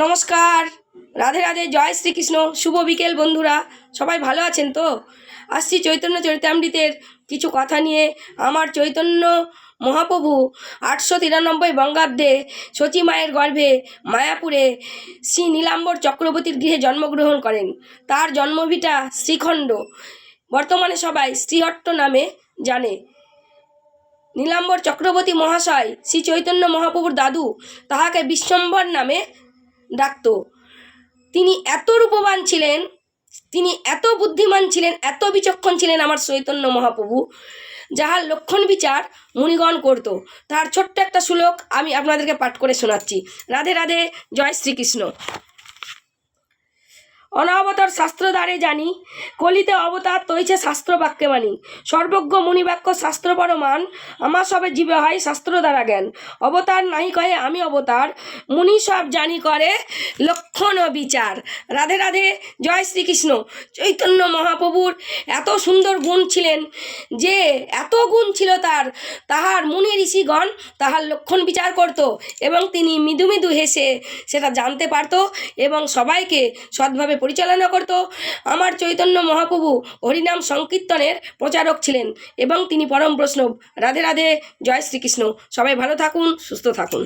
নমস্কার, রাধে রাধে, জয় শ্রীকৃষ্ণ। শুভ বিকেল বন্ধুরা, সবাই ভালো আছেন তো? আসছি চৈতন্য চরিতামৃতের কিছু কথা নিয়ে। আমার চৈতন্য মহাপ্রভু 893 বঙ্গাব্দে সচী মায়ের গর্ভে মায়াপুরে শ্রী নীলাম্বর চক্রবর্তীর গৃহে জন্মগ্রহণ করেন। তার জন্মভিটা শ্রীখণ্ড, বর্তমানে সবাই শ্রীহট্ট নামে জানে। নীলাম্বর চক্রবর্তী মহাশয় শ্রী চৈতন্য মহাপ্রভুর দাদু, তাহাকে বিশ্বম্ভর নামে ডাকত। তিনি এত রূপবান ছিলেন, তিনি এত বুদ্ধিমান ছিলেন, এত বিচক্ষণ ছিলেন আমার চৈতন্য মহাপ্রভু, যাহার লক্ষণ বিচার মুনিগণ করত। তার ছোট্ট একটা শ্লোক আমি আপনাদেরকে পাঠ করে শোনাচ্ছি। রাধে রাধে, জয় শ্রীকৃষ্ণ। অনাবতার শাস্ত্র দ্বারে জানি, কলিতে অবতার তৈছে শাস্ত্র বাক্যে মানি। সর্বজ্ঞ মুনিবাক্য শাস্ত্র পরমান, আমার সবে জীবে হয় শাস্ত্র দ্বারা জ্ঞান। অবতার নাহি কহে আমি অবতার, মুনি সব জানি করে লক্ষণ ও বিচার। রাধে রাধে, জয় শ্রীকৃষ্ণ। চৈতন্য মহাপ্রভুর এত সুন্দর গুণ ছিলেন যে, এত গুণ ছিল তাহার মুনি ঋষিগণ তাহার লক্ষণ বিচার করত এবং তিনি মৃদু মৃদু হেসে সেটা জানতে পারত এবং সবাইকে সৎভাবে পরিচালনা করত। আমার চৈতন্য মহাপ্রভু হরিনাম সংকীর্তনের প্রচারক ছিলেন এবং তিনি পরম বৈষ্ণব। রাধে রাধে, জয় শ্রীকৃষ্ণ। সবাই ভালো থাকুন, সুস্থ থাকুন।